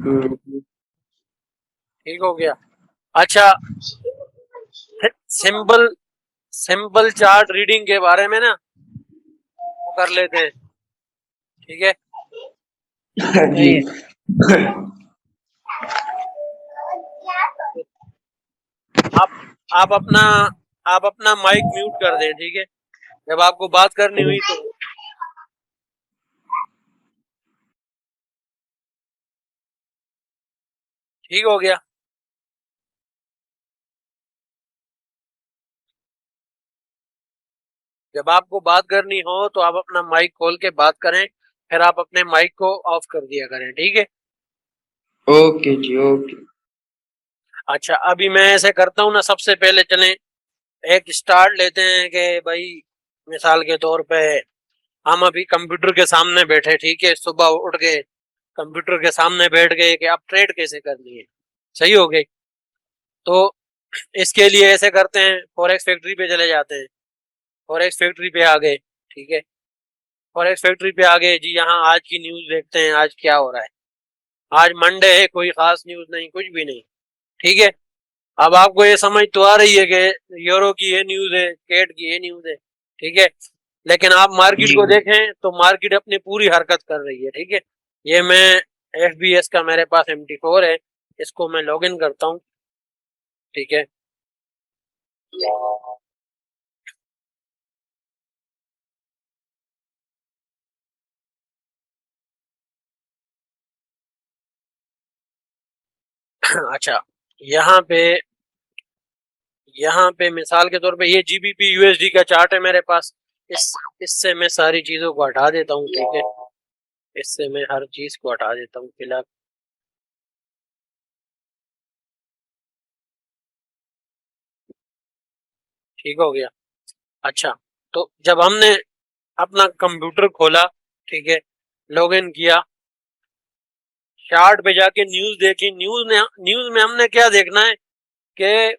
हम्म। ठीक हो गया। अच्छा, सिंपल सिंपल चार्ट रीडिंग के बारे में ना वो कर लेते हैं। ठीक है। जी। सही है। आप आप अपना आप अपना माइक म्यूट कर दें। ठीक है, जब आपको बात करनी हुई तो। ठीक हो गया। जब आपको बात करनी हो तो आप अपना माइक खोल के बात करें, फिर आप अपने माइक को ऑफ कर दिया करें। ठीक है। ओके जी, ओके। अच्छा, अभी मैं ऐसे करता हूँ ना, सबसे पहले चलें एक स्टार्ट लेते हैं कि भाई मिसाल के तौर पे हम अभी कंप्यूटर के सामने बैठे। ठीक है, सुबह उठ के कंप्यूटर के सामने बैठ गए कि अब ट्रेड कैसे करनी है। सही हो गई। तो इसके लिए ऐसे करते हैं, फॉरेक्स फैक्ट्री पे चले जाते हैं। फॉरेक्स फैक्ट्री पे आ गए। ठीक है, फॉरेक्स फैक्ट्री पे आ गए जी। यहाँ आज की न्यूज देखते हैं, आज क्या हो रहा है। आज मंडे है, कोई खास न्यूज नहीं, कुछ भी नहीं। ठीक है। अब आपको ये समझ तो आ रही है कि यूरो की ये न्यूज है, केट की ये न्यूज है। ठीक है, लेकिन आप मार्केट जी। को देखें तो मार्केट अपनी पूरी हरकत कर रही है। ठीक है, ये मैं FBS का मेरे पास MT4 है, इसको मैं लॉग इन करता हूँ। ठीक है। अच्छा, यहाँ पे यहाँ पे मिसाल के तौर पे ये GBP USD का चार्ट है मेरे पास। इससे मैं सारी चीजों को हटा देता हूँ। ठीक है, इससे मैं हर चीज को हटा देता हूँ फिलहाल। ठीक हो गया। अच्छा, तो जब हमने अपना कंप्यूटर खोला, ठीक है, लॉग इन किया, चार्ट पे जाके न्यूज देखी। न्यूज में हमने क्या देखना है कि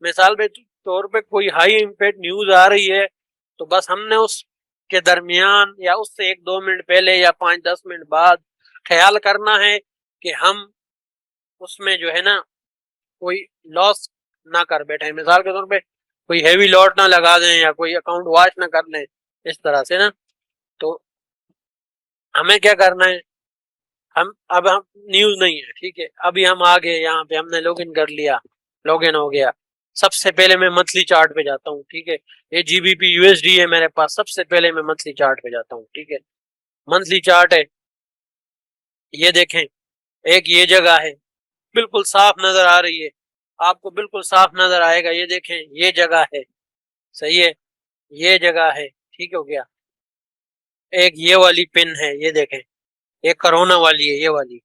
मिसाल पे तौर पे कोई हाई इम्पैक्ट न्यूज आ रही है, तो बस हमने उसके दरमियान या उससे 1-2 मिनट पहले या 5-10 मिनट बाद ख्याल करना है कि हम उसमें जो है ना कोई लॉस ना कर बैठे। मिसाल के तौर पे कोई हैवी लॉट ना लगा दें या कोई अकाउंट वॉश ना कर लें, इस तरह से ना। तो हमें क्या करना है, हम न्यूज नहीं है। ठीक है, अभी हम आ गए यहाँ पे, हमने लॉग इन कर लिया, लॉग इन हो गया। सबसे पहले मैं मंथली चार्ट पे जाता हूँ। ठीक है, ये GBP USD है मेरे पास। सबसे पहले मैं मंथली चार्ट पे जाता हूँ। ठीक है, मंथली चार्ट है, ये देखें, एक ये जगह है, बिल्कुल साफ नजर आ रही है, आपको बिल्कुल साफ नजर आएगा। ये देखें, ये जगह है। सही है, ये जगह है। ठीक हो गया। एक ये वाली पिन है, ये देखें, एक कोरोना वाली है, ये वाली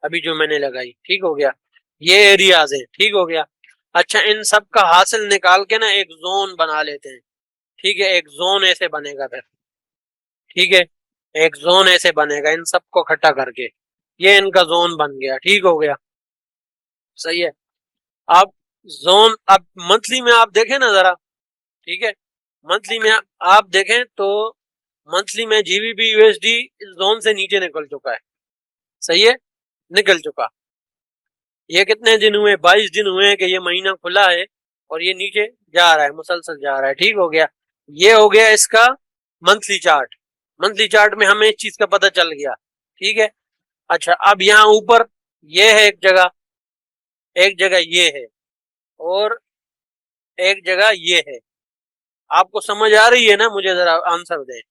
अभी जो मैंने लगाई। ठीक हो गया, ये एरियाज है। ठीक हो गया। अच्छा, इन सब का हासिल निकाल के ना एक जोन बना लेते हैं। ठीक है, एक जोन ऐसे बनेगा फिर। ठीक है, एक जोन ऐसे बनेगा इन सबको इकट्ठा करके, ये इनका जोन बन गया। ठीक हो गया। सही है। अब जोन, अब मंथली में आप देखें ना जरा। ठीक है, मंथली में आप देखें तो मंथली में GBP USD इस जोन से नीचे निकल चुका है। सही है, निकल चुका। ये कितने दिन हुए, 22 दिन हुए हैं कि ये महीना खुला है और ये नीचे जा रहा है, मुसलसल जा रहा है। ठीक हो गया, ये हो गया इसका मंथली चार्ट। मंथली चार्ट में हमें इस चीज का पता चल गया। ठीक है। अच्छा, अब यहाँ ऊपर ये है एक जगह ये है, और एक जगह ये है। आपको समझ आ रही है ना? मुझे जरा आंसर दें।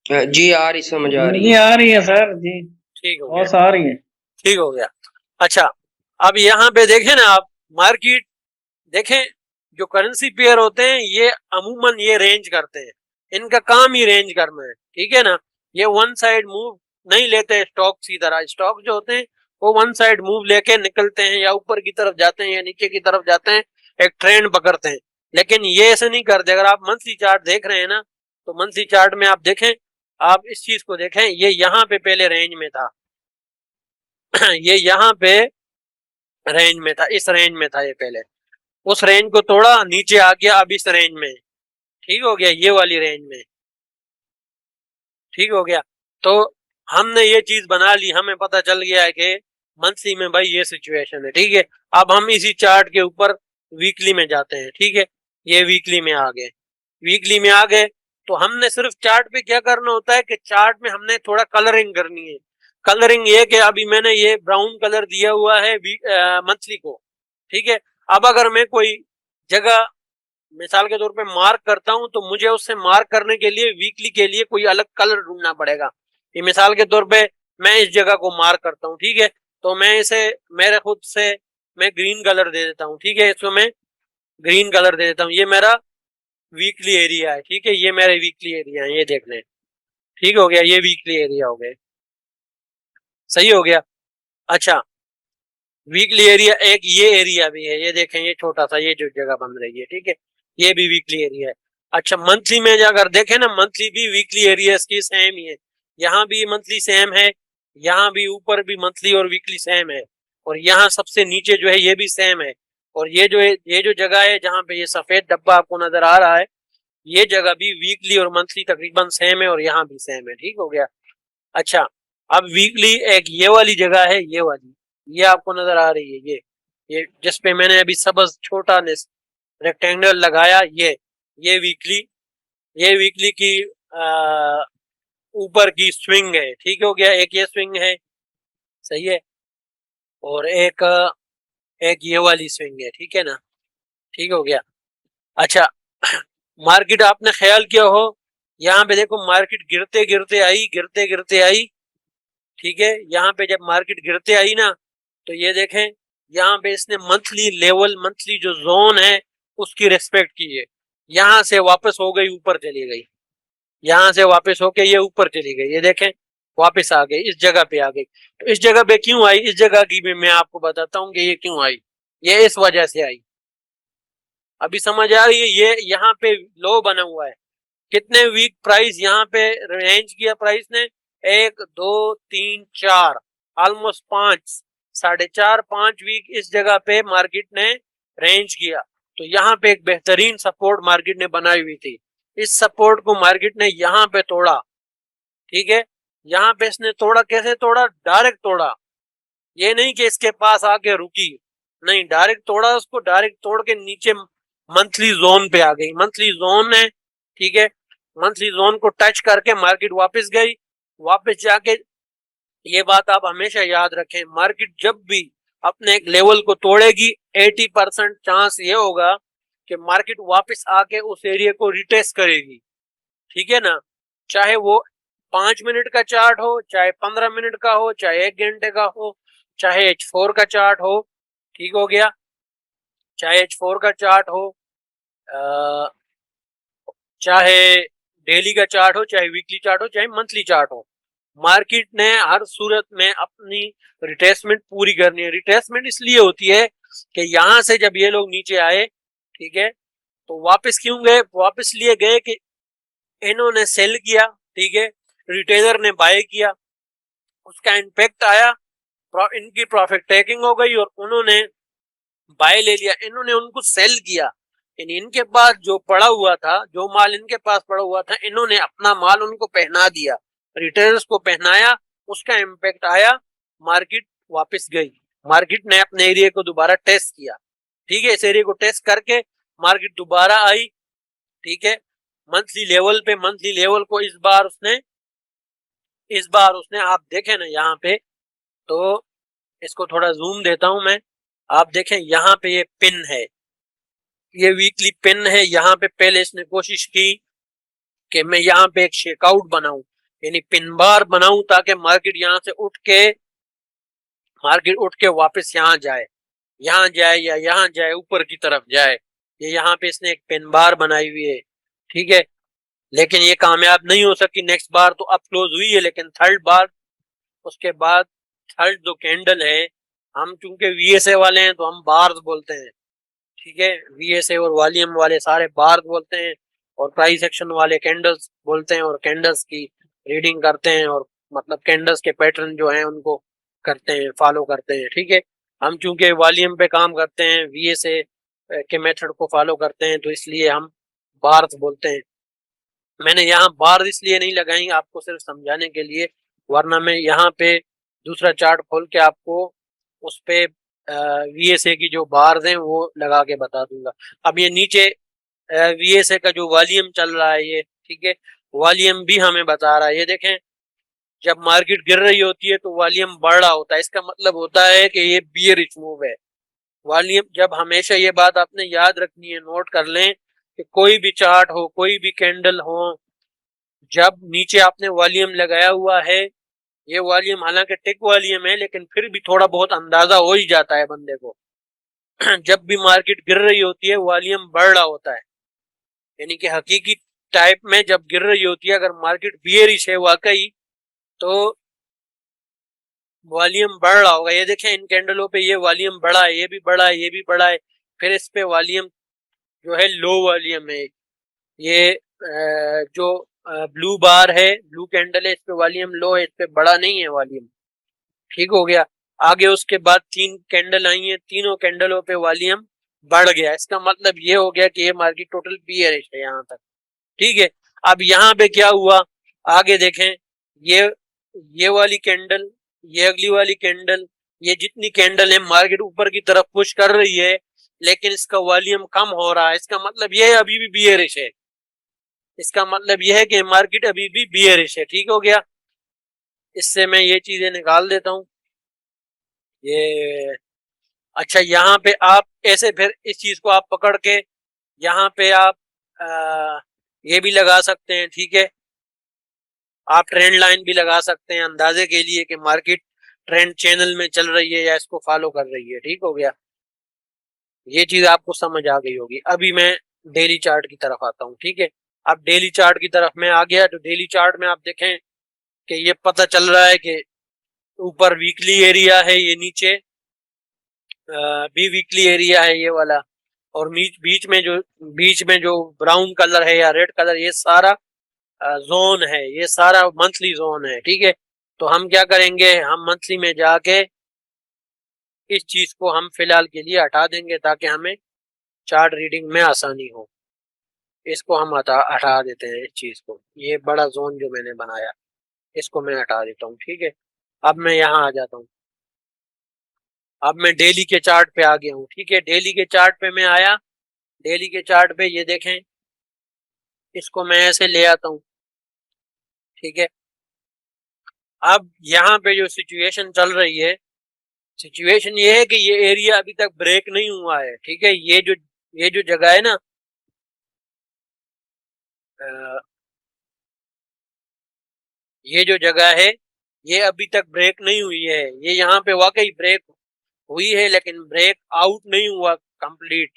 जी, आ रही, समझ आ रही जी है। आ रही है सर जी। ठीक हो गया। बहुत आ रही है। ठीक हो गया। अच्छा, अब यहाँ पे देखें ना आप, मार्केट देखें, जो करेंसी पेयर होते हैं ये अमूमन ये रेंज करते हैं, इनका काम ही रेंज करना है। ठीक है ना, ये वन साइड मूव नहीं लेते स्टॉक की तरह। स्टॉक जो होते हैं वो वन साइड मूव लेके निकलते हैं, या ऊपर की तरफ जाते हैं या नीचे की तरफ जाते हैं, एक ट्रेंड पकड़ते हैं। लेकिन ये ऐसे नहीं करते। अगर आप मंथली चार्ट देख रहे हैं ना, तो मंथली चार्ट में आप देखें, आप इस चीज को देखें, ये यहाँ पे पहले रेंज में था। ये यहाँ पे रेंज में था, इस रेंज में था ये पहले, उस रेंज को तोड़ा, नीचे आ गया, अब इस रेंज में। ठीक हो गया, ये वाली रेंज में। ठीक हो गया। तो हमने ये चीज बना ली, हमें पता चल गया है कि मंथली में भाई ये सिचुएशन है, ठीक है। अब हम इसी चार्ट के ऊपर वीकली में जाते हैं, ठीक है। ये वीकली में आ गए, वीकली में आ गए तो हमने सिर्फ चार्ट पे क्या करना होता है कि चार्ट में हमने थोड़ा कलरिंग करनी है। कलरिंग ये कि अभी मैंने ये ब्राउन कलर दिया हुआ है मंथली को, ठीक है। अब अगर मैं कोई जगह मिसाल के तौर पे मार्क करता हूं तो मुझे उससे मार्क करने के लिए वीकली के लिए कोई अलग कलर ढूंढना पड़ेगा। ये मिसाल के तौर पे मैं इस जगह को मार्क करता हूं, ठीक है, तो मैं इसे मेरे खुद से मैं ग्रीन कलर दे देता हूं, ठीक है। इसको मैं ग्रीन कलर दे देता हूं, ये मेरा वीकली एरिया है, ठीक है। ये मेरे वीकली एरिया है, ये देख लें, ठीक हो गया, ये वीकली एरिया हो गए, सही हो गया। अच्छा, वीकली एरिया एक ये एरिया भी है, ये देखें, ये छोटा सा ये जो जगह बन रही है, ठीक है, ये भी वीकली एरिया है। अच्छा, मंथली में अगर देखें ना, मंथली भी वीकली एरियाज की सेम ही है, यहाँ भी मंथली सेम है, यहाँ भी ऊपर भी मंथली और वीकली सेम है, और यहाँ सबसे नीचे जो है ये भी सेम है। और ये जो है, ये जो जगह है जहाँ पे ये सफेद डब्बा आपको नजर आ रहा है, ये जगह भी वीकली और मंथली तकरीबन सेम है, और यहाँ भी सेम है, ठीक हो गया। अच्छा, अब वीकली एक ये वाली जगह है, ये वाली, ये आपको नजर आ रही है, ये जिस पे मैंने अभी सबस छोटा रेक्टेंगल लगाया, ये वीकली, ये वीकली की ऊपर की स्विंग है, ठीक हो गया। एक ये स्विंग है, सही है, और एक ये वाली स्विंग है, ठीक है ना, ठीक हो गया। अच्छा, मार्केट आपने ख्याल किया हो, यहाँ पे देखो मार्केट गिरते गिरते आई, गिरते गिरते आई, ठीक है। यहाँ पे जब मार्केट गिरते आई ना, तो ये देखें, यहाँ पे इसने मंथली लेवल, मंथली जो जोन है उसकी रेस्पेक्ट की है, यहाँ से वापस हो गई, ऊपर चली गई, यहाँ से वापस होके ये ऊपर चली गई, ये देखें, वापस आ गई, इस जगह पे आ गई। तो इस जगह पे क्यों आई, इस जगह की भी मैं आपको बताता हूँ कि ये क्यों आई। ये इस वजह से आई, अभी समझ आ रही है। ये यहाँ पे लो बना हुआ है, कितने वीक प्राइस यहाँ पे रेंज किया प्राइस ने, 1 2 3 4, ऑलमोस्ट 5, 4.5 5 वीक इस जगह पे मार्केट ने रेंज किया। तो यहाँ पे एक बेहतरीन सपोर्ट मार्केट ने बनाई हुई थी, इस सपोर्ट को मार्केट ने यहाँ पे तोड़ा, ठीक है। यहाँ पे इसने तोड़ा, कैसे तोड़ा, डायरेक्ट तोड़ा, ये नहीं कि इसके पास आके रुकी, नहीं, डायरेक्ट तोड़ा उसको, डायरेक्ट तोड़ के नीचे मंथली जोन पे आ गई, मंथली जोन है, ठीक है। मंथली जोन को टच करके मार्केट वापस गई, वापस जाके, ये बात आप हमेशा याद रखें, मार्केट जब भी अपने एक लेवल को तोड़ेगी 80% चांस ये होगा कि मार्केट वापस आके उस एरिया को रिटेस्ट करेगी, ठीक है ना। चाहे वो 5 मिनट का चार्ट हो, चाहे 15 मिनट का हो, चाहे 1 घंटे का हो, चाहे H4 का चार्ट हो, ठीक हो गया, चाहे H4 का चार्ट हो, चाहे डेली का चार्ट हो, चाहे वीकली चार्ट हो, चाहे मंथली चार्ट हो, मार्केट ने हर सूरत में अपनी रिट्रेसमेंट पूरी करनी है। रिट्रेसमेंट इसलिए होती है कि यहां से जब ये लोग नीचे आए, ठीक है, तो वापस क्यों गए, वापस लिए गए कि इन्होंने सेल किया, ठीक है, रिटेलर ने बाय किया, उसका इम्पैक्ट आया, इनकी प्रॉफिट टेकिंग हो गई और उन्होंने बाय ले लिया, इन्होंने उनको सेल किया, इनके पास जो पड़ा हुआ था, जो माल इनके पास पड़ा हुआ था, इन्होंने अपना माल उनको पहना दिया, रिटेलर्स को पहनाया, उसका इम्पैक्ट आया, मार्केट वापस गई, मार्केट ने अपने एरिया को दोबारा टेस्ट किया, ठीक है, इस एरिया को टेस्ट करके मार्केट दोबारा आई, ठीक है, मंथली लेवल पे, मंथली लेवल को इस बार उसने आप देखें ना यहाँ पे, तो इसको थोड़ा जूम देता हूं मैं, आप देखें यहाँ पे ये पिन है, ये वीकली पिन है, यहाँ पे पहले इसने कोशिश की कि मैं यहाँ पे एक शेकआउट बनाऊं, यानी पिन बार बनाऊं, ताकि मार्केट उठ के वापस यहाँ जाए, यहाँ जाए या यहाँ जाए, ऊपर की तरफ जाए। ये यहाँ पे इसने एक पिन बार बनाई हुई है, ठीक है, लेकिन ये कामयाब नहीं हो सकी। नेक्स्ट बार तो अप क्लोज हुई है, लेकिन थर्ड बार, उसके बाद थर्ड जो कैंडल है, हम चूंकि वीएसए वाले हैं तो हम बार्स बोलते हैं, ठीक है, वीएसए और वॉल्यूम वाले सारे बार्स बोलते हैं, और प्राइस एक्शन वाले कैंडल्स बोलते हैं, और कैंडल्स की रीडिंग करते हैं, और मतलब कैंडल्स के पैटर्न जो हैं उनको करते हैं, फॉलो करते हैं, ठीक है। हम चूंकि वॉल्यूम पे काम करते हैं, वीएसए के मेथड को फॉलो करते हैं, तो इसलिए हम बार्स बोलते हैं। मैंने यहाँ बार इसलिए नहीं लगाई, आपको सिर्फ समझाने के लिए, वरना मैं यहाँ पे दूसरा चार्ट खोल के आपको उस पे VSA की जो बार्स हैं वो लगा के बता दूंगा। अब ये नीचे VSA का जो वॉल्यूम चल रहा है ये, ठीक है, वॉल्यूम भी हमें बता रहा है। ये देखें, जब मार्केट गिर रही होती है तो वॉल्यूम बढ़ रहा होता है, इसका मतलब होता है कि ये बियरिश मूव है। वॉल्यूम, जब हमेशा ये बात आपने याद रखनी है, नोट कर लें कि कोई भी चार्ट हो, कोई भी कैंडल हो, जब नीचे आपने वॉल्यूम लगाया हुआ है, ये वॉल्यूम हालांकि टिक वॉल्यूम है लेकिन फिर भी थोड़ा बहुत अंदाजा हो ही जाता है बंदे को। जब भी मार्केट गिर रही होती है वॉल्यूम बढ़ रहा होता है, यानी कि हकीकी टाइप में जब गिर रही होती है, अगर मार्केट बियरिश है वाकई, तो वॉल्यूम बढ़ रहा होगा। ये देखें, इन कैंडलों पे ये वॉल्यूम बढ़ा है, ये भी बढ़ा है, ये भी बढ़ा है, फिर इस पे वॉल्यूम जो है लो वॉल्यूम है। ये जो ब्लू बार है, ब्लू कैंडल है, इस पे वॉल्यूम लो है, इस पे बड़ा नहीं है वॉल्यूम। ठीक हो गया। आगे उसके बाद 3 कैंडल आई हैं, तीनों कैंडलों पे वॉल्यूम बढ़ गया, इसका मतलब ये हो गया कि ये मार्केट टोटल बियरिश है यहाँ तक। ठीक है, अब यहाँ पे क्या हुआ, आगे देखें, ये ये वाली कैंडल, ये अगली वाली कैंडल, ये जितनी कैंडल है मार्केट ऊपर की तरफ पुश कर रही है, लेकिन इसका वॉल्यूम कम हो रहा है, इसका मतलब ये है अभी भी बियरिश है। इसका मतलब यह है कि मार्केट अभी भी बियरिश है। ठीक हो गया, इससे मैं ये चीजें निकाल देता हूं। ये अच्छा, यहाँ पे आप ऐसे फिर इस चीज को आप पकड़ के यहाँ पे आप ये भी लगा सकते हैं। ठीक है, आप ट्रेंड लाइन भी लगा सकते हैं अंदाजे के लिए कि मार्केट ट्रेंड चैनल में चल रही है या इसको फॉलो कर रही है। ठीक हो गया, ये चीज आपको समझ आ गई होगी। अभी मैं डेली चार्ट की तरफ आता हूँ। ठीक है, अब डेली चार्ट की तरफ मैं आ गया, तो डेली चार्ट में आप देखें कि ये पता चल रहा है कि ऊपर वीकली एरिया है, ये नीचे भी वीकली एरिया है ये वाला, और बीच में जो ब्राउन कलर है या रेड कलर, ये सारा जोन है, ये सारा मंथली जोन है। ठीक है, तो हम क्या करेंगे, हम मंथली में जाके इस चीज को हम फिलहाल के लिए हटा देंगे ताकि हमें चार्ट रीडिंग में आसानी हो। इसको हम हटा देते हैं, इस चीज को, ये बड़ा जोन जो मैंने बनाया इसको मैं हटा देता हूँ। ठीक है, अब मैं यहाँ आ जाता हूँ। अब मैं डेली के चार्ट पे आ गया हूँ। ठीक है, डेली के चार्ट पे मैं आया, डेली के चार्ट पे ये देखें, इसको मैं ऐसे ले आता हूँ। ठीक है, अब यहाँ पे जो सिचुएशन चल रही है, सिचुएशन ये है कि ये एरिया अभी तक ब्रेक नहीं हुआ है। ठीक है, ये जो जगह है ना, ये जो जगह है ये अभी तक ब्रेक नहीं हुई है। ये यहाँ पे वाकई ब्रेक हुई है लेकिन ब्रेक आउट नहीं हुआ कंप्लीट,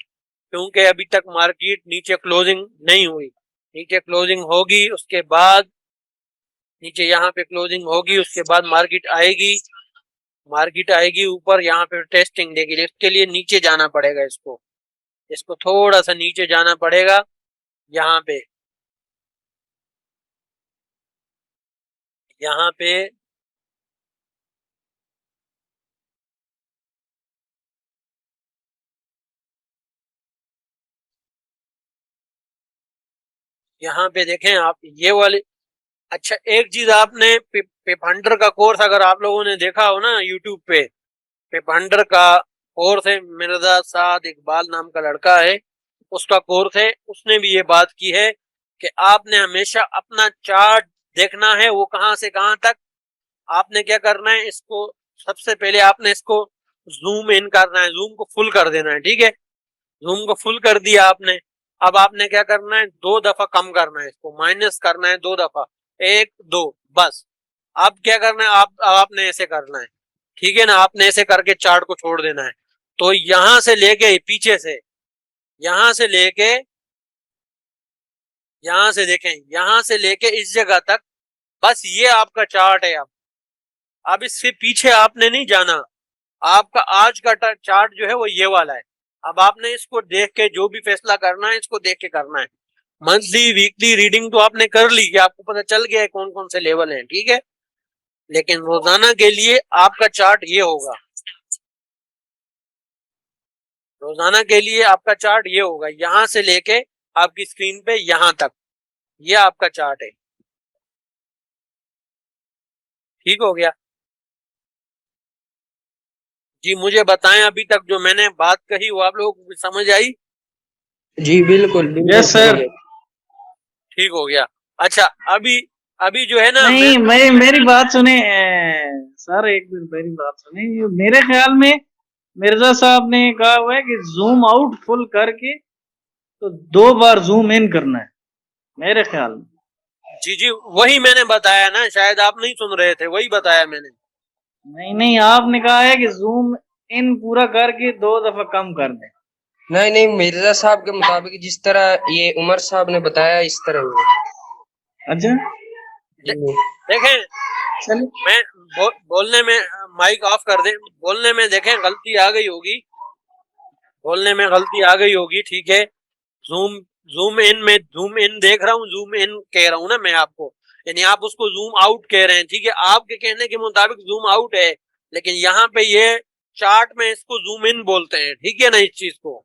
क्योंकि अभी तक मार्केट नीचे क्लोजिंग नहीं हुई। नीचे क्लोजिंग होगी, उसके बाद नीचे यहाँ पे क्लोजिंग होगी, उसके बाद मार्केट आएगी ऊपर, यहाँ पे टेस्टिंग देगी। इसके लिए नीचे जाना पड़ेगा, इसको इसको थोड़ा सा नीचे जाना पड़ेगा। यहाँ पे यहाँ पे यहाँ पे देखें आप ये वाले। अच्छा, एक चीज आपने पेपहंटर का कोर्स अगर आप लोगों ने देखा हो ना यूट्यूब पे, पेपहंटर का कोर्स है, मिर्जा साद इकबाल नाम का लड़का है, उसका कोर्स है, उसने भी ये बात की है कि आपने हमेशा अपना चार्ट देखना है, वो कहां से कहां तक। आपने क्या करना है, इसको सबसे पहले आपने इसको जूम इन करना है, जूम को फुल कर देना है। ठीक है, जूम को फुल कर दिया आपने। अब आपने क्या करना है, 2 दफा कम करना है, इसको माइनस करना है 2 दफा, 1 2, बस। अब क्या करना है, आपने ऐसे करना है। ठीक है ना, आपने ऐसे करके चार्ट को छोड़ देना है। तो यहां से लेके पीछे से, यहां से लेके यहां से देखें, यहां से लेके इस जगह तक, बस ये आपका चार्ट है। अब इससे पीछे आपने नहीं जाना। आपका आज का चार्ट जो है वो ये वाला है। अब आपने इसको देख के जो भी फैसला करना है, इसको देख के करना है। मंथली वीकली रीडिंग तो आपने कर ली कि आपको पता चल गया है कौन कौन से लेवल हैं। ठीक है, लेकिन रोजाना के लिए आपका चार्ट ये होगा, रोजाना के लिए आपका चार्ट ये होगा, यहां से लेके आपकी स्क्रीन पे यहां तक, ये आपका चार्ट है। ठीक हो गया, जी मुझे बताएं, अभी तक जो मैंने बात कही वो आप लोगों को समझ आई? जी बिल्कुल बिल्कुल यस सर। समझ। ठीक हो गया। अच्छा, अभी अभी जो है ना नहीं, मैं मेरी बात सुने सर, एक मिनट मेरी बात सुने। ये मेरे ख्याल में मिर्जा साहब ने कहा हुआ है कि जूम आउट फुल करके तो 2 बार जूम इन करना है, मेरे ख्याल में। जी जी वही मैंने बताया ना, शायद आप नहीं सुन रहे थे, वही बताया मैंने। नहीं नहीं, आपने कहा है कि जूम इन पूरा करके 2 दफा कम कर दें। नहीं नहीं, मिर्जा साहब के मुताबिक जिस तरह ये उमर साहब ने बताया इस तरह हुआ। अच्छा, जी देखें, चल। मैं बोलने में, माइक ऑफ कर दे, बोलने में देखें गलती आ गई होगी, बोलने में गलती आ गई होगी, ठीक है। जूम जूम इन में जूम इन देख रहा हूँ, जूम इन कह रहा हूँ ना मैं आपको, यानी आप उसको जूम आउट कह रहे हैं, ठीक है। आपके कहने के मुताबिक जूम आउट है, लेकिन यहाँ पे ये चार्ट में इसको जूम इन बोलते हैं, ठीक है ना। इस चीज को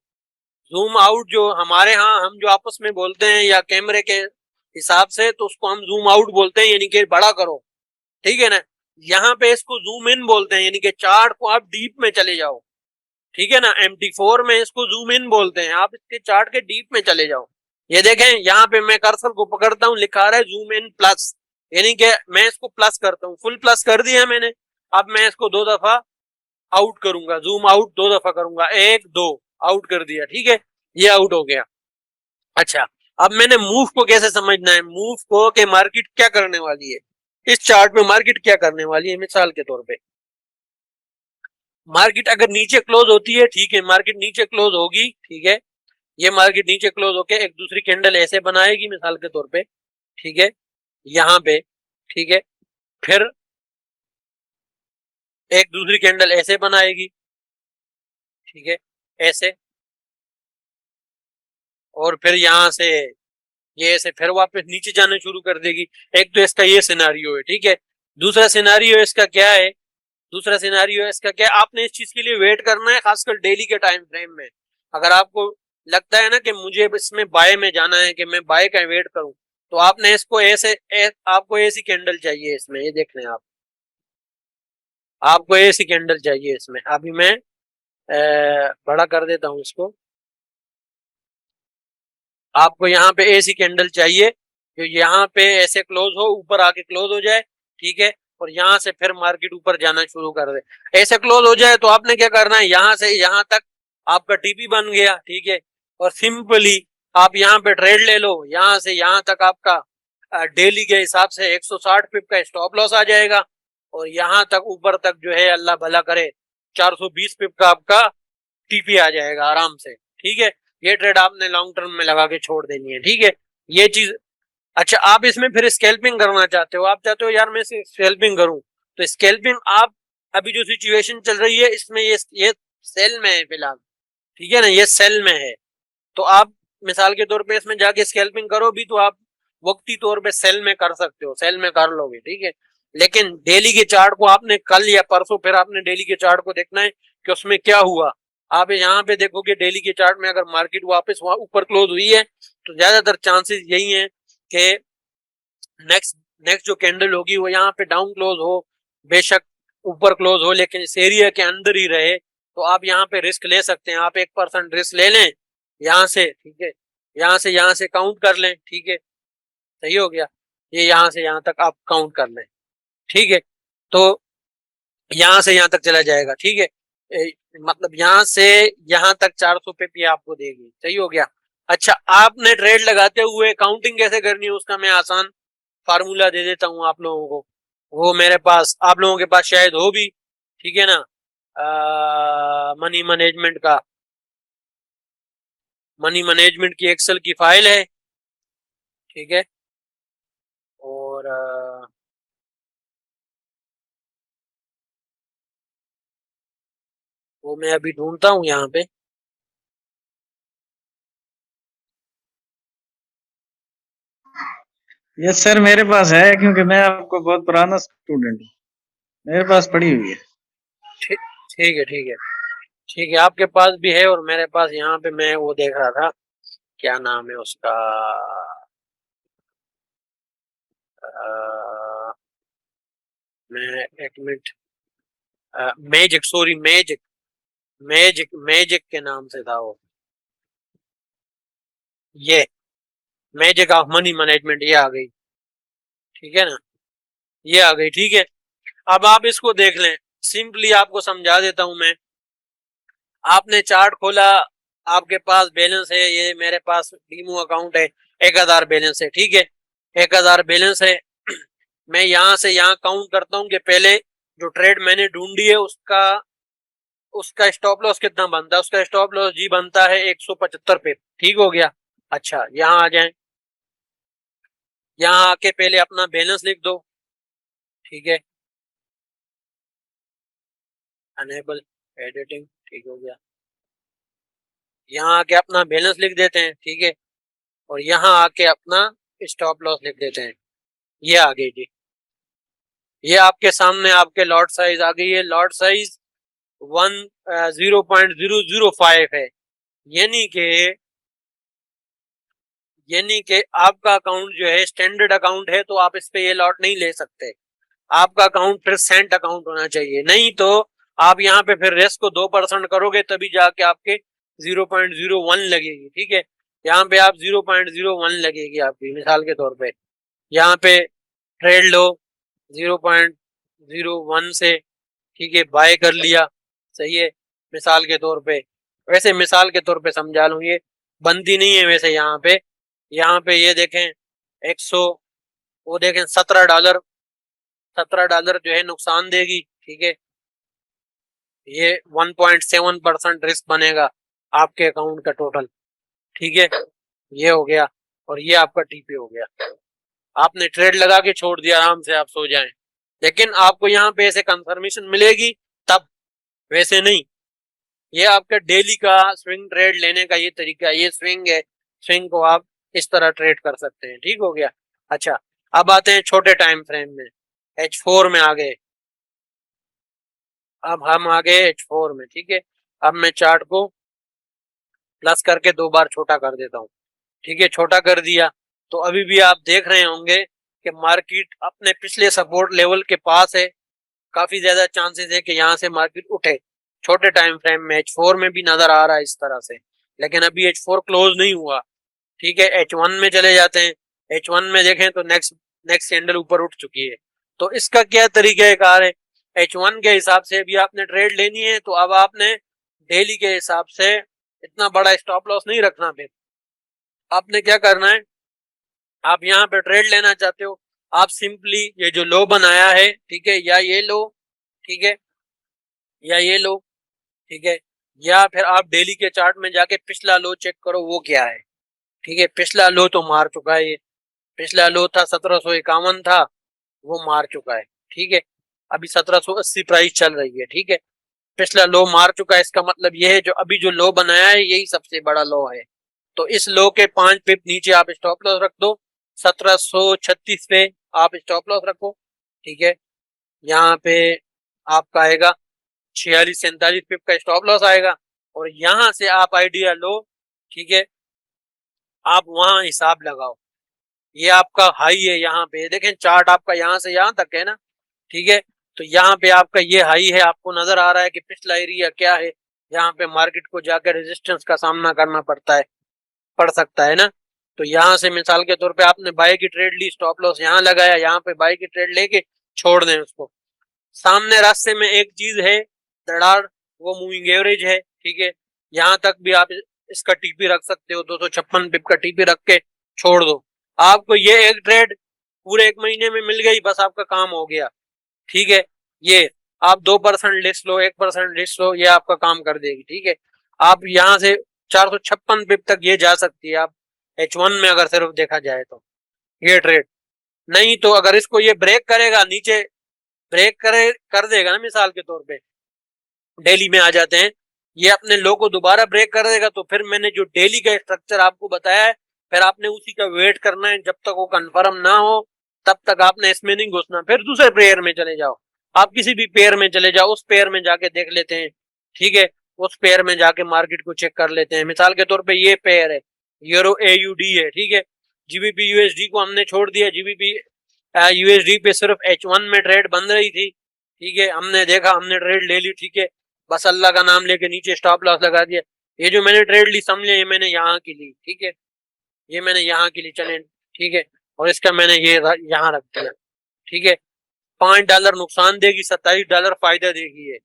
जूम आउट जो हमारे यहाँ हम जो आपस में बोलते हैं या कैमरे के हिसाब से, तो उसको हम जूम आउट बोलते हैं, यानी कि बड़ा करो, ठीक है ना। यहाँ पे इसको जूम इन बोलते हैं, यानी कि चार्ट को आप डीप में चले जाओ, ठीक है ना। MT4 में इसको जूम इन बोलते हैं, आप इसके चार्ट के डीप में चले जाओ। ये देखें, यहाँ पे मैं कर्सर को पकड़ता हूँ, लिखा रहा है जूम इन प्लस, यानी कि मैं इसको प्लस करता हूँ, फुल प्लस कर दिया मैंने। अब मैं इसको 2 दफा आउट करूंगा, जूम आउट 2 दफा करूंगा, 1 2 आउट कर दिया, ठीक है। ये आउट हो गया। अच्छा, अब मैंने मूव को कैसे समझना है, मूव को कि मार्केट क्या करने वाली है, इस चार्ट में मार्केट क्या करने वाली है। मिसाल के तौर पे मार्केट अगर नीचे क्लोज होती है, ठीक है, मार्केट नीचे क्लोज होगी, ठीक है। ये मार्केट नीचे क्लोज होके एक दूसरी कैंडल ऐसे बनाएगी मिसाल के तौर पे, ठीक है, यहाँ पे, ठीक है। फिर एक दूसरी कैंडल ऐसे बनाएगी, ठीक है, ऐसे, और फिर यहाँ से ये ऐसे फिर वापस नीचे जाना शुरू कर देगी। एक तो इसका ये सिनारियो है, ठीक है। दूसरा सिनारियो इसका क्या है, दूसरा सिनारियो इसका क्या है, आपने इस चीज के लिए वेट करना है, खासकर डेली के टाइम फ्रेम में। अगर आपको लगता है ना कि मुझे इसमें बाय में जाना है, कि मैं बाय का वेट करूं, तो आपने इसको आपको ऐसी कैंडल चाहिए इसमें, ये देख लें आप, आपको ऐसी कैंडल चाहिए इसमें। अभी मैं बड़ा कर देता हूं इसको, आपको यहाँ पे ऐसी कैंडल चाहिए जो यहाँ पे ऐसे क्लोज हो, ऊपर आके क्लोज हो जाए, ठीक है, और यहाँ से फिर मार्केट ऊपर जाना शुरू कर दे। ऐसे क्लोज हो जाए तो आपने क्या करना है, यहाँ से यहाँ तक आपका टीपी बन गया, ठीक है। और सिंपली आप यहाँ पे ट्रेड ले लो, यहाँ से यहाँ तक आपका डेली के हिसाब से 160 पिप का स्टॉप लॉस आ जाएगा, और यहाँ तक ऊपर तक जो है अल्लाह भला करे 420 पिप का आपका टीपी आ जाएगा आराम से, ठीक है। ये ट्रेड आपने लॉन्ग टर्म में लगा के छोड़ देनी है, ठीक है, ये चीज। अच्छा, आप इसमें फिर स्कैल्पिंग करना चाहते हो, आप चाहते हो यार मैं स्कैल्पिंग करूं, तो स्कैल्पिंग आप अभी जो सिचुएशन चल रही है इसमें ये सेल में है फिलहाल, ठीक है ना, ये सेल में है। तो आप मिसाल के तौर पे इसमें जाके स्कैल्पिंग करो भी, तो आप वक्ती तौर पे सेल में कर सकते हो, सेल में कर लोगे, ठीक है। लेकिन डेली के चार्ट को आपने कल या परसों फिर आपने डेली के चार्ट को देखना है कि उसमें क्या हुआ। आप यहाँ पे देखोगे डेली के चार्ट में अगर मार्केट वापस वहां ऊपर क्लोज हुई है, तो ज्यादातर चांसेस यही है कि नेक्स्ट नेक्स्ट जो कैंडल होगी वो यहाँ पे डाउन क्लोज हो, बेशक ऊपर क्लोज हो, लेकिन इस एरिया के अंदर ही रहे। तो आप यहाँ पे रिस्क ले सकते हैं, आप 1% रिस्क ले लें यहाँ से, ठीक है, यहाँ से काउंट कर लें, ठीक है, सही हो गया। ये यहाँ से यहाँ तक आप काउंट कर लें, ठीक है। तो यहाँ से यहाँ तक चला जाएगा, ठीक है। मतलब यहाँ से यहाँ तक 400 पे भी आपको देगी, सही हो गया। अच्छा, आपने ट्रेड लगाते हुए काउंटिंग कैसे करनी है उसका मैं आसान फार्मूला दे देता हूँ आप लोगों को, वो मेरे पास आप लोगों के पास शायद हो भी, ठीक है ना। मनी मैनेजमेंट का, मनी मैनेजमेंट की एक्सेल की फाइल है, ठीक है। और वो मैं अभी ढूंढता हूँ यहाँ पे। यस सर, मेरे पास है, क्योंकि मैं आपको बहुत पुराना स्टूडेंट हूँ, मेरे पास पड़ी हुई है। ठीक ठीक है, ठीक है, ठीक है, आपके पास भी है, और मेरे पास यहाँ पे मैं वो देख रहा था, क्या नाम है उसका, मैं एक minute, magic, sorry magic, magic magic के नाम से था वो, ये मैजिक ऑफ मनी मैनेजमेंट, ये आ गई, ठीक है ना, ये आ गई, ठीक है। अब आप इसको देख लें, सिंपली आपको समझा देता हूं मैं। आपने चार्ट खोला, आपके पास बैलेंस है, ये मेरे पास डीमो अकाउंट है, 1000 बैलेंस है, ठीक है, 1000 बैलेंस है। मैं यहां से यहां काउंट करता हूं कि पहले जो ट्रेड मैंने ढूंढी है उसका उसका स्टॉप लॉस कितना बनता है। उसका स्टॉप लॉस जी बनता है 175 पे, ठीक हो गया। अच्छा, यहाँ आ जाए, यहाँ आके पहले अपना बैलेंस लिख दो, ठीक है, अनेबल एडिटिंग, ठीक हो गया। यहाँ आके अपना बैलेंस लिख देते हैं, ठीक है, और यहाँ आके अपना स्टॉप लॉस लिख देते हैं। ये आ गई जी, ये आपके सामने आपके लॉट साइज आ गई है। लॉट साइज 0.0005 है, यानी कि आपका अकाउंट जो है स्टैंडर्ड अकाउंट है, तो आप इस पे ये लॉट नहीं ले सकते। आपका अकाउंट फिर सेंट अकाउंट होना चाहिए, नहीं तो आप यहाँ पे फिर रेस्ट को 2% करोगे तभी जाके आपके 0.01 लगेगी, ठीक है। यहाँ पे आप 0.01 लगेगी आपकी, मिसाल के तौर पे यहाँ पे ट्रेड लो 0.01 से, ठीक है, बाय कर लिया, सही है, मिसाल के तौर पे। वैसे मिसाल के तौर पे समझा लूं, ये बनती नहीं है वैसे। यहाँ पे ये देखें 100, वो देखें $17, $17 जो है नुकसान देगी, ठीक है। ये 1.7% रिस्क बनेगा आपके अकाउंट का टोटल, ठीक है, ये हो गया। और ये आपका टीपी हो गया, आपने ट्रेड लगा के छोड़ दिया, आराम से आप सो जाएं। लेकिन आपको यहाँ पे ऐसे कंफर्मेशन मिलेगी तब, वैसे नहीं। ये आपका डेली का स्विंग ट्रेड लेने का ये तरीका, ये स्विंग है, स्विंग को आप इस तरह ट्रेड कर सकते हैं, ठीक हो गया। अच्छा, अब आते हैं छोटे टाइम फ्रेम में, H4 में आ गए। अब हम आ गए H4 में, ठीक है। अब मैं चार्ट को प्लस करके 2 बार छोटा कर देता हूँ, ठीक है, छोटा कर दिया। तो अभी भी आप देख रहे होंगे कि मार्केट अपने पिछले सपोर्ट लेवल के पास है, काफी ज्यादा चांसेस है कि यहाँ से मार्केट उठे। छोटे टाइम फ्रेम में H4 में भी नजर आ रहा है इस तरह से, लेकिन अभी H4 क्लोज नहीं हुआ, ठीक है। H1 में चले जाते हैं, H1 में देखें तो नेक्स्ट नेक्स्ट कैंडल ऊपर उठ चुकी है। तो इसका क्या तरीका कार है, H1 के हिसाब से भी आपने ट्रेड लेनी है, तो अब आपने डेली के हिसाब से इतना बड़ा स्टॉप लॉस नहीं रखना। फिर आपने क्या करना है, आप यहाँ पे ट्रेड लेना चाहते हो, आप सिंपली ये जो लो बनाया है, ठीक है, या ये लो, ठीक है, या ये लो, ठीक है, या फिर आप डेली के चार्ट में जाके पिछला लो चेक करो वो क्या है, ठीक है। पिछला लो तो मार चुका है, ये पिछला लो था 1751 था, वो मार चुका है, ठीक है। अभी 1780 प्राइस चल रही है, ठीक है, पिछला लो मार चुका है। इसका मतलब ये है जो अभी जो लो बनाया है यही सबसे बड़ा लो है। तो इस लो के 5 पिप नीचे आप स्टॉप लॉस रख दो, 1736 पे आप स्टॉप लॉस रखो, ठीक है। यहाँ पे आपका आएगा 46-47 पिप का स्टॉप लॉस आएगा, और यहाँ से आप आइडिया लो, ठीक है, आप वहां हिसाब लगाओ। ये आपका हाई है, यहाँ पे देखें चार्ट आपका यहाँ से यहाँ तक है ना, ठीक है। तो यहाँ पे आपका ये हाई है, आपको नजर आ रहा है कि पिछला एरिया क्या है, यहाँ पे मार्केट को जाकर रेजिस्टेंस का सामना करना पड़ सकता है ना। तो यहाँ से मिसाल के तौर पे आपने बाय की ट्रेड ली, स्टॉप लॉस यहाँ लगाया, यहाँ पे बाय की ट्रेड लेके छोड़ दें उसको। सामने रास्ते में एक चीज है दरार, वो मूविंग एवरेज है, ठीक है। यहाँ तक भी आप इसका टीपी रख सकते हो, 256 पिप का टीपी रख के छोड़ दो। आपको ये एक ट्रेड पूरे 1 महीने में मिल गई, बस आपका काम हो गया, ठीक है। ये आप 2% लिस्ट लो, 1% लिस्ट लो, ये आपका काम कर देगी, ठीक है। आप यहाँ से 456 पिप तक ये जा सकती है आप H1 में, अगर सिर्फ देखा जाए तो ये ट्रेड। नहीं तो अगर इसको ये ब्रेक करेगा, नीचे ब्रेक कर देगा ना, मिसाल के तौर पे डेली में आ जाते हैं, ये अपने लो को दोबारा ब्रेक कर देगा, तो फिर मैंने जो डेली का स्ट्रक्चर आपको बताया है, फिर आपने उसी का वेट करना है जब तक वो कंफर्म ना हो, तब तक आपने इसमें नहीं घुसना। फिर दूसरे पेयर में चले जाओ, आप किसी भी पेयर में चले जाओ, उस पेयर में जाके देख लेते हैं, ठीक है, उस पेयर में जाके मार्केट को चेक कर लेते हैं। मिसाल के तौर पे ये पेयर है, यूरो AUD है, ठीक है। GBP USD को हमने छोड़ दिया, GBP USD पे सिर्फ H1 में ट्रेड बन रही थी, ठीक है, हमने देखा, हमने ट्रेड ले ली, ठीक है। बस अल्लाह का नाम लेके नीचे स्टॉप लॉस लगा दिया। ये जो मैंने ट्रेड ली समझे ये मैंने यहाँ की ली, ठीक है, ये मैंने यहाँ की ली, चले ठीक है, और इसका मैंने ये यहाँ रख दिया, ठीक है। $5 नुकसान देगी, $27 फायदा देगी, ये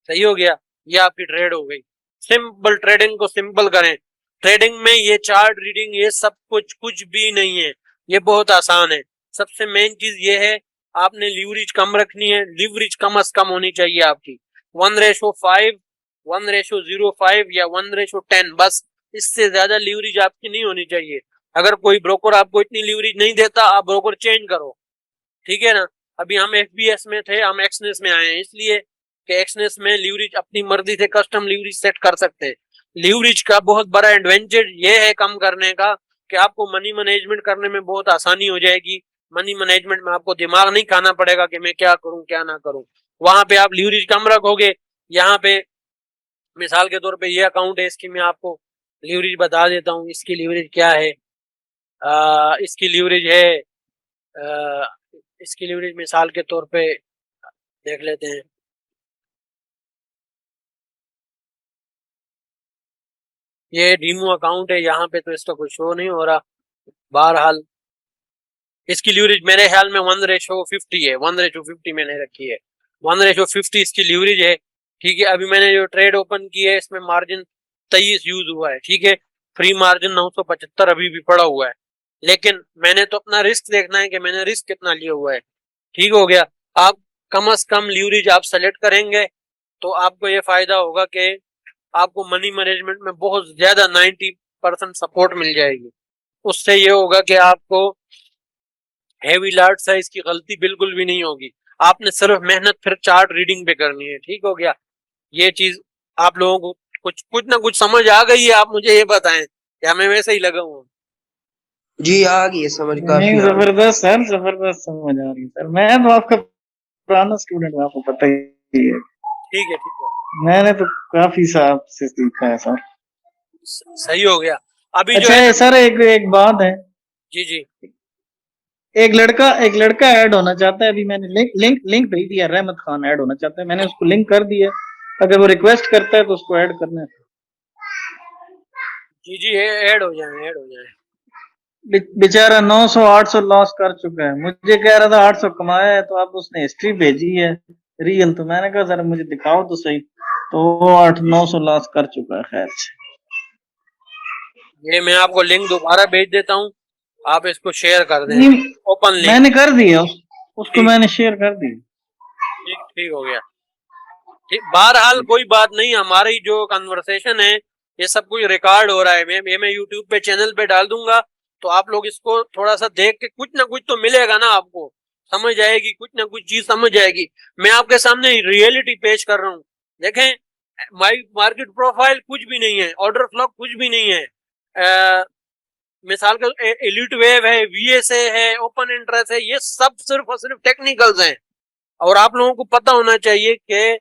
सही हो गया, ये आपकी ट्रेड हो गई। सिंपल ट्रेडिंग को सिंपल करें। ट्रेडिंग में ये चार्ट रीडिंग ये सब कुछ भी नहीं है, ये बहुत आसान है। सबसे मेन चीज ये है आपने लीवरेज कम रखनी है, लीवरेज कम से कम होनी चाहिए आपकी 1:5, 1:05 या 1:10, बस इससे ज्यादा लीवरेज आपकी नहीं होनी चाहिए। अगर कोई ब्रोकर आपको इतनी लीवरेज नहीं देता आप ब्रोकर चेंज करो, ठीक है ना। अभी हम एफबीएस में थे, हम एक्सनेस में आए हैं इसलिए कि एक्सनेस में लीवरेज अपनी मर्जी से कस्टम लीवरेज सेट कर सकते हैं। लीवरेज का बहुत बड़ा एडवांटेज ये है कम करने का कि आपको मनी मैनेजमेंट करने में बहुत आसानी हो जाएगी। मनी मैनेजमेंट में आपको दिमाग नहीं खाना पड़ेगा कि मैं क्या करूं क्या ना करूं, वहां पे आप लीवरेज कम रखोगे। यहाँ पे मिसाल के तौर पे ये अकाउंट है, इसकी मैं आपको लीवरेज बता देता हूँ। इसकी लीवरेज क्या है, इसकी लीवरेज है इसकी लीवरेज मिसाल के तौर पे देख लेते हैं। ये डीमो अकाउंट है, यहाँ पे तो इसका कुछ शो नहीं हो रहा। बहरहाल इसकी लीवरेज मेरे ख्याल में 1:50 है, 1:50 मैंने रखी है, 1:50 इसकी लीवरेज है, ठीक है। अभी मैंने जो ट्रेड ओपन की है इसमें मार्जिन 23 यूज हुआ है, ठीक है। फ्री मार्जिन 975 अभी भी पड़ा हुआ है, लेकिन मैंने तो अपना रिस्क देखना है कि मैंने रिस्क कितना लिया हुआ है, ठीक हो गया। आप कम से कम लीवरेज आप सेलेक्ट करेंगे तो आपको ये फायदा होगा कि आपको मनी मैनेजमेंट में बहुत ज्यादा 90% सपोर्ट मिल जाएगी। उससे ये होगा कि आपको हैवी लार्ज साइज की गलती बिल्कुल भी नहीं होगी। आपने सिर्फ मेहनत फिर चार्ट रीडिंग पे करनी है, ठीक हो गया। ये चीज आप लोगों को कुछ कुछ ना कुछ समझ आ गई है, आप मुझे ये बताएं या मैं वैसे ही लगा हूँ। जी आ गई है समझ, नहीं, काफी आ गई। जबरदस्त सर, जबरदस्त समझ आ रही है सर। मैं तो आपका पुराना स्टूडेंट हूँ, आपको पता ही है। ठीक है ठीक है, मैंने तो काफी साहब से सीखा है सर। सही हो गया। अभी जो अच्छा है है ना, सर, एक एक बात है। जी जी एक लड़का ऐड होना चाहता है। अभी मैंने लिंक भेज दिया। रहमत खान ऐड होना चाहता है, मैंने उसको लिंक कर दिया। अगर वो रिक्वेस्ट करता है तो उसको ऐड करना है। जी जी, ऐड हो जाए ऐड हो जाए। बेचारा 900 800 लॉस कर चुका है। मुझे कह रहा था 800 कमाया है, तो अब उसने हिस्ट्री भेजी है रियल। तो मैंने कहा जरा मुझे दिखाओ तो सही। तो वो 800 900 लॉस कर चुका है। खैर से ये मैं आपको लिंक दोबारा भेज देता हूँ, आप इसको शेयर कर दें, नहीं, ओपन लिंक। मैंने कर दिया उसको ठीक मैंने शेयर कर दिया। ठीक ठीक हो गया। ठीक, बहरहाल कोई बात नहीं, हमारी जो कन्वर्सेशन है ये सब कुछ रिकॉर्ड हो रहा है। मैं यूट्यूब पे चैनल पे डाल दूंगा, तो आप लोग इसको थोड़ा सा देख के कुछ ना कुछ तो मिलेगा ना, आपको समझ आएगी, कुछ ना कुछ चीज समझ आएगी। मैं आपके सामने रियलिटी पेश कर रहा हूँ। देखें, माई मार्केट प्रोफाइल कुछ भी नहीं है, ऑर्डर फ्लो कुछ भी नहीं है। मिसाल का एलिट वेव है, वीएसए है, ओपन इंटरेस्ट है, ये सब सिर्फ और सिर्फ टेक्निकल्स हैं। और आप लोगों को पता होना चाहिए कि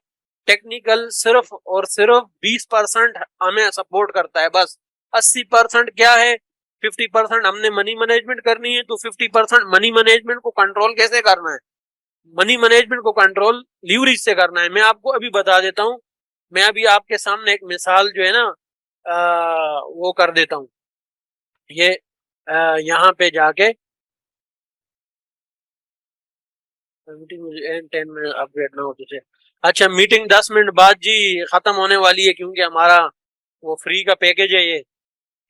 टेक्निकल सिर्फ और सिर्फ 20% हमें सपोर्ट करता है, बस 80% क्या है, 50% हमने मनी मैनेजमेंट करनी है। तो 50% मनी मैनेजमेंट को कंट्रोल कैसे करना है, मनी मैनेजमेंट को कंट्रोल लीवरेज से करना है। मैं आपको अभी बता देता हूँ। मैं अभी आपके सामने एक मिसाल जो है ना वो कर देता हूँ। ये यहाँ पे जाके मीटिंग 10 मिनट अपडेट ना हो तुझे। अच्छा, मीटिंग 10 मिनट बाद जी खत्म होने वाली है, क्योंकि हमारा वो फ्री का पैकेज है ये,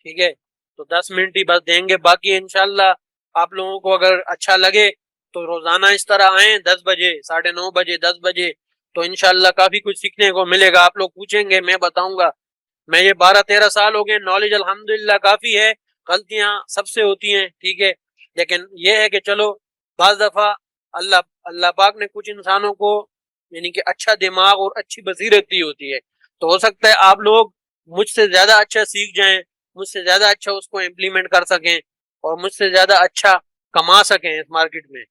ठीक है। तो 10 मिनट ही बस देंगे, बाकी इंशाल्लाह आप लोगों को अगर अच्छा लगे तो रोजाना इस तरह आए 10 बजे, 9:30 बजे, 10 बजे, तो इंशाल्लाह काफी कुछ सीखने को मिलेगा। आप लोग पूछेंगे, मैं बताऊंगा। मैं ये 12-13 साल हो गए, नॉलेज अल्हम्दुलिल्लाह काफी है। गलतियां सबसे होती हैं, ठीक है, लेकिन ये है कि चलो बाज दफा अल्लाह अल्लाह पाक ने कुछ इंसानों को यानी कि अच्छा दिमाग और अच्छी बसीरत दी होती है। तो हो सकता है आप लोग मुझसे ज्यादा अच्छा सीख जाएं, मुझसे ज्यादा अच्छा उसको इम्प्लीमेंट कर सकें और मुझसे ज्यादा अच्छा कमा सकें इस मार्केट में।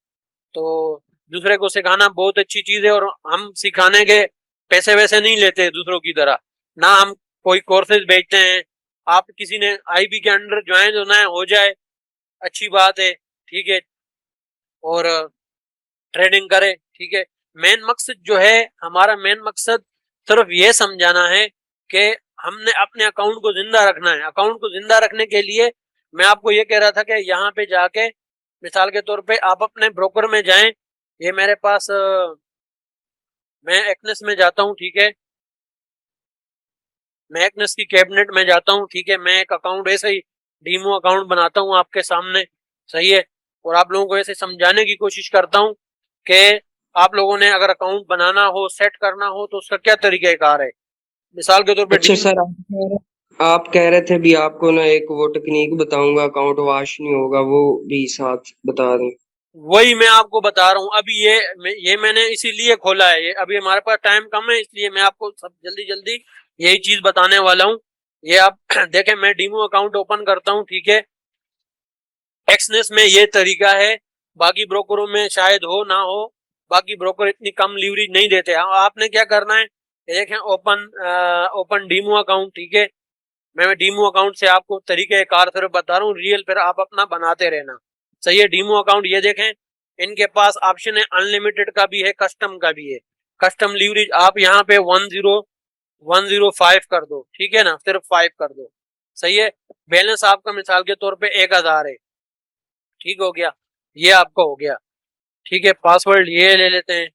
तो दूसरे को सिखाना बहुत अच्छी चीज है, और हम सिखाने के पैसे वैसे नहीं लेते दूसरों की तरह, ना हम कोई कोर्सेज बेचते हैं। आप किसी ने आईबी के अंडर ज्वाइन होना है, हो जाए, अच्छी बात है, ठीक है, और ट्रेडिंग करें, ठीक है। मेन मकसद जो है, हमारा मेन मकसद सिर्फ ये समझाना है कि हमने अपने अकाउंट को जिंदा रखना है। अकाउंट को जिंदा रखने के लिए मैं आपको ये कह रहा था कि यहाँ पे जाके मिसाल के तौर पे आप अपने ब्रोकर में जाएं। ये मेरे पास मैं एक्नेस में जाता हूँ, ठीक है, मैं एक्नेस की कैबिनेट में जाता हूँ, ठीक है, मैं एक अकाउंट ऐसे ही डीमो अकाउंट बनाता हूँ आपके सामने, सही है, और आप लोगों को ऐसे समझाने की कोशिश करता हूँ कि आप लोगों ने अगर अकाउंट बनाना हो, सेट करना हो, तो उसका क्या तरीकाकार है। मिसाल के तौर पे अच्छा सर, आप कह रहे थे भी आपको ना एक वो टेक्निक बताऊंगा, अकाउंट वाश नहीं होगा, वो भी साथ बता दें। वही मैं आपको बता रहा हूँ। अभी ये मैंने इसीलिए खोला है, ये अभी हमारे पास टाइम कम है, इसलिए मैं आपको सब जल्दी जल्दी यही चीज बताने वाला हूँ। ये आप देखें, मैं डीमो अकाउंट ओपन करता हूँ, ठीक है, एक्सनेस में ये तरीका है, बाकी ब्रोकरों में शायद हो ना हो, बाकी ब्रोकर इतनी कम लीवरेज नहीं देते। आपने क्या करना है, देखें ओपन डीमो अकाउंट, ठीक है, मैं डीमो अकाउंट से आपको तरीके कार सिर्फ बता रहा हूँ, रियल फिर आप अपना बनाते रहना, सही है। डीमो अकाउंट ये देखें, इनके पास ऑप्शन है अनलिमिटेड का भी है, कस्टम का भी है। कस्टम लीवरेज आप यहाँ पे 105 कर दो, ठीक है ना, सिर्फ 5 कर दो, सही है। बैलेंस आपका मिसाल के तौर पे 1000 है, ठीक हो गया, ये आपका हो गया, ठीक है। पासवर्ड ये ले लेते हैं,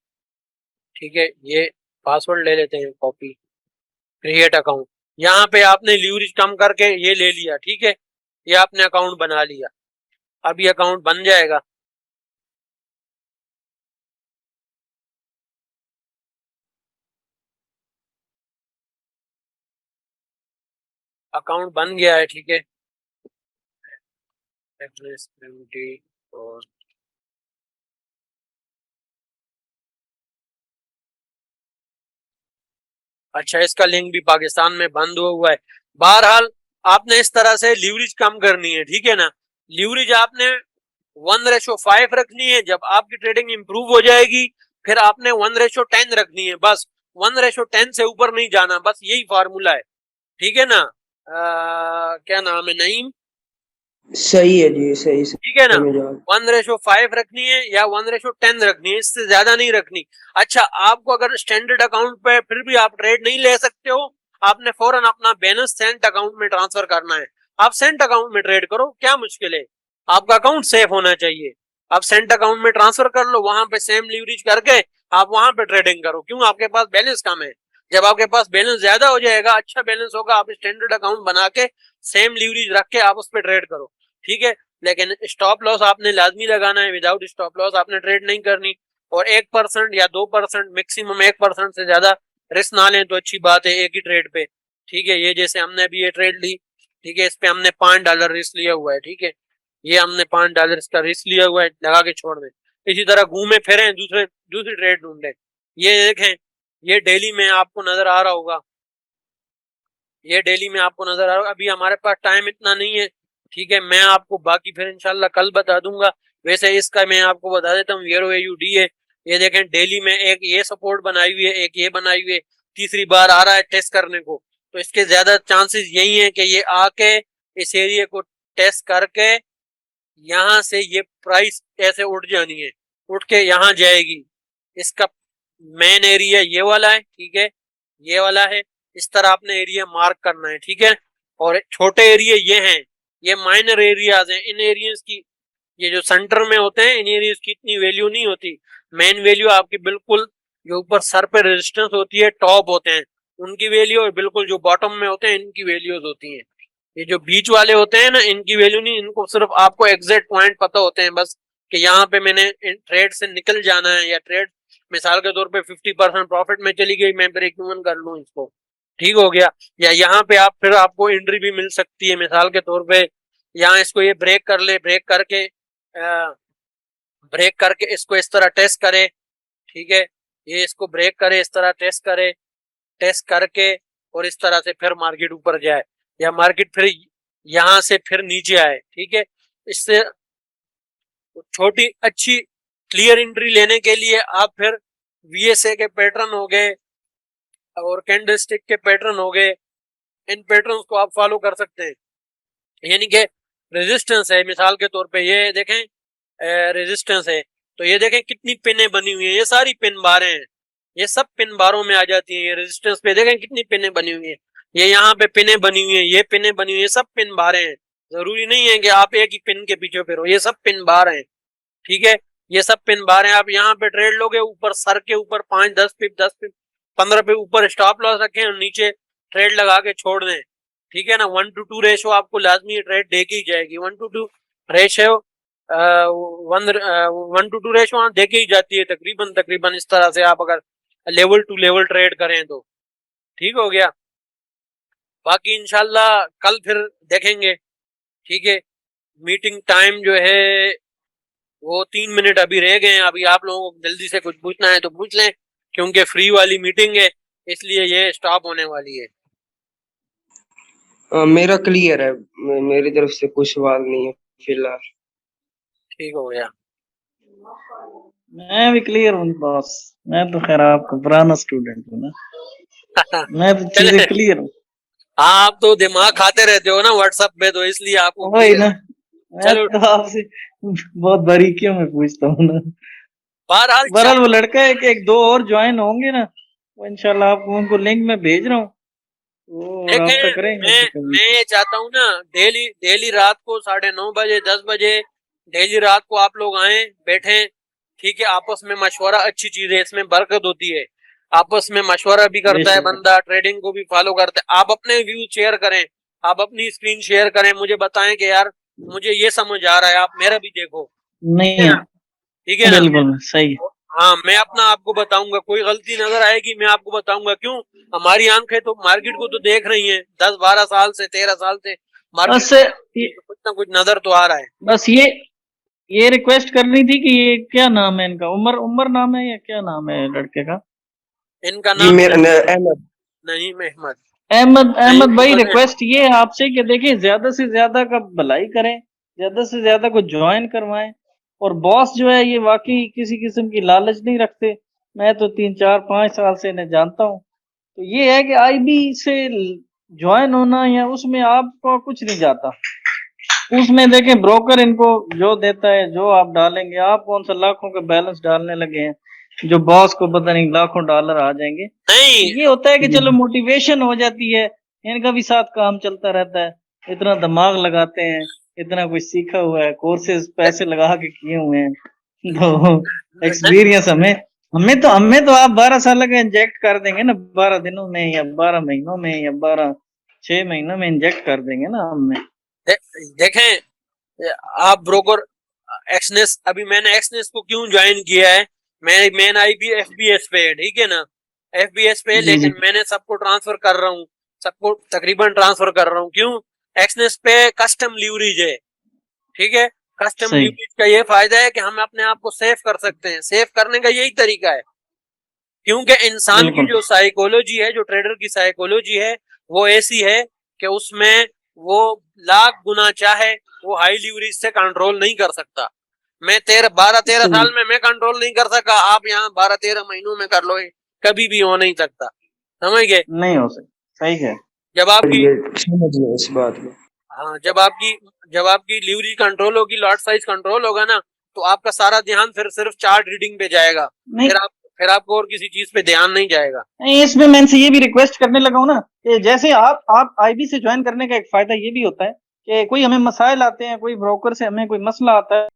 ठीक है, ये पासवर्ड ले लेते हैं कॉपी, क्रिएट अकाउंट, यहाँ पे आपने लीवरेज कम करके ये ले लिया, ठीक है, ये आपने अकाउंट बना लिया। अब ये अकाउंट बन जाएगा, अकाउंट बन गया है, ठीक है। एड्रेस और अच्छा, इसका लिंक भी पाकिस्तान में बंद हुआ है। बहरहाल आपने इस तरह से लीवरेज कम करनी है, ठीक है ना। लीवरेज आपने 1:5 रखनी है। जब आपकी ट्रेडिंग इंप्रूव हो जाएगी फिर आपने 1:10 रखनी है, बस 1:10 से ऊपर नहीं जाना, बस यही फार्मूला है, ठीक है ना। क्या नाम है, नईम, सही है जी, सही ठीक है ना। समझ आ 1:5 रखनी है या 1:10 रखनी है, इससे ज्यादा नहीं रखनी। अच्छा, आपको अगर स्टैंडर्ड अकाउंट पे फिर भी आप ट्रेड नहीं ले सकते हो, आपने फौरन अपना बैलेंस सेंट अकाउंट में ट्रांसफर करना है। आप सेंट अकाउंट में ट्रेड करो, क्या मुश्किल है, आपका अकाउंट सेफ होना चाहिए। आप सेंट अकाउंट में ट्रांसफर कर लो, वहां पे सेम लीवरेज करके आप वहां पे ट्रेडिंग करो। क्यों, आपके पास बैलेंस कम है। जब आपके पास बैलेंस ज्यादा हो जाएगा, अच्छा बैलेंस होगा, आप स्टैंडर्ड अकाउंट बना के सेम लीवरेज रख के आप उस पर ट्रेड करो, ठीक है। लेकिन स्टॉप लॉस आपने लाजमी लगाना है, विदाउट स्टॉप लॉस आपने ट्रेड नहीं करनी। और 1% या 2%, मैक्सिमम 1% से ज्यादा रिस्क ना लें तो अच्छी बात है एक ही ट्रेड पे, ठीक है। ये जैसे हमने अभी ये ट्रेड ली, ठीक है, इस पे हमने $5 रिस्क लिया हुआ है, ठीक है, ये हमने $5 का रिस्क लिया हुआ है, लगा के छोड़ दें। इसी तरह घूमे फिरे दूसरी ट्रेड ढूंढे। ये देखें, ये डेली में आपको नजर आ रहा होगा, ये डेली में आपको नजर आ रहा होगा। अभी हमारे पास टाइम इतना नहीं है, ठीक है, मैं आपको बाकी फिर इंशाल्लाह कल बता दूंगा। वैसे इसका मैं आपको बता देता हूँ, यूरो AUD है, ये देखें डेली में एक ये सपोर्ट बनाई हुई है, एक ये बनाई हुई है, तीसरी बार आ रहा है टेस्ट करने को। तो इसके ज्यादा चांसेस यही है कि ये आके इस एरिया को टेस्ट करके यहाँ से ये प्राइस ऐसे उठ जानी है, उठ के यहाँ जाएगी। इसका मेन एरिया ये वाला है, ठीक है, ये वाला है। इस तरह आपने एरिया मार्क करना है, ठीक है। और छोटे एरिया ये हैं, ये माइनर एरियाज हैं। इन एरियाज की, ये जो सेंटर में होते हैं, इन एरियाज की इतनी वैल्यू नहीं होती। मेन वैल्यू आपकी बिल्कुल जो ऊपर सर पे रेजिस्टेंस होती है, टॉप होते हैं, उनकी वैल्यू, और बिल्कुल जो बॉटम में होते हैं इनकी वैल्यूज होती हैं। ये जो बीच वाले होते हैं ना, इनकी वैल्यू नहीं, इनको सिर्फ आपको एग्जैक्ट पॉइंट पता होते हैं बस, कि यहाँ पे मैंने ट्रेड से निकल जाना है, या ट्रेड मिसाल के तौर पे 50% प्रॉफिट में चली गई, मैं ब्रेक इवन कर लूं इसको, ठीक हो गया। या यहाँ पे आप फिर आपको एंट्री भी मिल सकती है, मिसाल के तौर पे यहाँ इसको ये ब्रेक कर ले, ब्रेक करके इसको इस तरह टेस्ट करे, ठीक है, ये इसको ब्रेक करे, इस तरह टेस्ट करे, टेस्ट करके और इस तरह से फिर मार्केट ऊपर जाए, या मार्केट फिर यहाँ से फिर नीचे आए, ठीक है। इससे छोटी अच्छी क्लियर एंट्री लेने के लिए आप फिर VSA के पैटर्न हो गए और कैंडलस्टिक के पैटर्न हो गए, इन पैटर्न्स को आप फॉलो कर सकते हैं। यानी कि रेजिस्टेंस है, मिसाल के तौर पे ये देखें रेजिस्टेंस है, तो ये देखें कितनी पिनें बनी हुई है, ये सारी पिन बारें हैं, ये सब पिन बारों में आ जाती है। ये रेजिस्टेंस पे देखें कितनी पिनें बनी हुई है, ये यहाँ पे पिनें बनी हुई है, ये पिनें बनी हुई है, सब पिन बारें हैं। जरूरी नहीं है कि आप एक ही पिन के पीछे फिरो, ये सब पिन बार हैं, ठीक है। ये सब पिन बार हैं। आप यहाँ पे ट्रेड लोगे, ऊपर सर के ऊपर 5-10 पिप 10 पिप 15 पे ऊपर स्टॉप लॉस रखें और नीचे ट्रेड लगा के छोड़ दें, ठीक है ना। 1:2 रेशो आपको लाजमी ट्रेड दे के ही जाएगी। 1:2 रेशो 1:2 रेशो दे के ही जाती है तकरीबन इस तरह से, आप अगर लेवल टू लेवल ट्रेड करें तो ठीक हो गया। बाकी इंशाल्लाह कल फिर देखेंगे, ठीक है। मीटिंग टाइम जो है वो 3 मिनट अभी रह गए हैं। अभी आप लोगों को जल्दी से कुछ पूछना है तो पूछ लें, क्योंकि फ्री वाली मीटिंग है इसलिए ये स्टॉप होने वाली है। मेरा क्लियर है, मेरी तरफ से कोई सवाल नहीं है फिलहाल। ठीक हो गया। मैं भी क्लियर हूँ बॉस, मैं तो खैर आपका पुराना स्टूडेंट हूँ ना, मैं तो चले। चीजें क्लियर हूँ। आप तो दिमाग खाते रहते हो ना व्हाट्सएप पे, तो इसलिए आपको वही clear ना, है। मैं चलो तो आपसे बहुत बारीकियों में पूछता हूँ ना। बहरहाल बहरहाल वो लड़का है कि एक दो और ज्वाइन होंगे ना, वो इंशाल्लाह आपको उनको लिंक में भेज रहा हूँ, वो राब्ता देखें, करेंगे मैं तो कभी। मैं ये चाहता हूँ ना, डेली डेली रात को 9:30 बजे 10 बजे डेली रात को आप लोग आए बैठे, ठीक है। आपस में मशवरा अच्छी चीज है, इसमें बरकत होती है। आपस में मशवरा भी करता है बेशक बंदा, ट्रेडिंग को भी फॉलो करता है। आप अपने व्यू शेयर करें, आप अपनी स्क्रीन शेयर करें, मुझे बताएं कि यार मुझे ये समझ आ रहा है, आप मेरा भी देखो, ठीक है नहीं, ना, ठीक है ना। बिल्कुल सही। हाँ, मैं अपना आपको बताऊंगा, कोई गलती नजर आएगी मैं आपको बताऊंगा। क्यों, हमारी आंखें तो मार्केट को तो देख रही हैं, 10-12 साल से 13 साल से मार्केट बस को कुछ ना कुछ नजर तो आ रहा है। बस ये रिक्वेस्ट करनी थी कि ये क्या नाम है इनका, उमर उमर नाम है या क्या नाम है लड़के का? इनका जी नाम मेरा अहमद। नईम अहमद। अहमद नईम अहमद भाई, अहमद रिक्वेस्ट ये है आपसे कि देखिए ज्यादा से ज्यादा का भलाई करें, ज्यादा से ज्यादा को ज्वाइन करवाएं। और बॉस जो है ये वाकई किसी किस्म की लालच नहीं रखते, मैं तो 3-4-5 साल से इन्हें जानता हूँ। तो ये है कि आईबी से ज्वाइन होना या उसमें आपको कुछ नहीं जाता, उसमें देखें ब्रोकर इनको जो देता है, जो आप डालेंगे, आप कौन सा लाखों का बैलेंस डालने लगे हैं, जो बॉस को पता नहीं लाखों डॉलर आ जाएंगे। नहीं। ये होता है कि चलो मोटिवेशन हो जाती है, इनका भी साथ काम चलता रहता है, इतना दिमाग लगाते हैं, इतना कुछ सीखा हुआ है, कोर्सेज पैसे लगा के किए हुए हैं, तो एक्सपीरियंस हमें तो आप 12 साल का इंजेक्ट कर देंगे ना, 12 दिनों में या 12 महीनों में या 6 महीनों में इंजेक्ट कर देंगे ना हमें। देखें, आप ब्रोकर एक्सनेस, अभी मैंने एक्सनेस को क्यों ज्वाइन किया है, मैं आई भी एफबीएस पे है, ठीक है ना, एफबीएस पे है, जी जी लेकिन मैंने सबको ट्रांसफर कर रहा हूँ, सबको तकरीबन ट्रांसफर कर रहा हूँ। क्यों, एक्सनेस पे कस्टम लीवरेज है, ठीक है। कस्टम सही। लीवरेज का ये फायदा है कि हम अपने आप को सेफ कर सकते हैं, सेफ करने का यही तरीका है। क्योंकि इंसान की बिल्कुल जो साइकोलॉजी है, जो ट्रेडर की साइकोलॉजी है, वो ऐसी है कि उसमें वो लाख गुना चाहे वो हाई लीवरेज से कंट्रोल नहीं कर सकता। मैं 12-13 सही। साल में मैं कंट्रोल नहीं कर सका, आप यहाँ 12-13 महीनों में कर लो, कभी भी हो नहीं सकता, समझ गए। नहीं हो सकता, सही है। जब आपकी, समझ गया इस बात में। हाँ, जब आपकी लीवरेज कंट्रोल होगी, लॉट साइज कंट्रोल होगा ना, तो आपका सारा ध्यान फिर सिर्फ चार्ट रीडिंग पे जाएगा, नहीं फिर आपको और किसी चीज पे ध्यान नहीं जाएगा। नहीं, इसमें मैं इनसे ये भी रिक्वेस्ट करने लगा हूँ ना कि जैसे आप आईबी से ज्वाइन करने का एक फायदा ये भी होता है कि कोई हमें मसाइल आते हैं, कोई ब्रोकर से हमें कोई मसला आता है,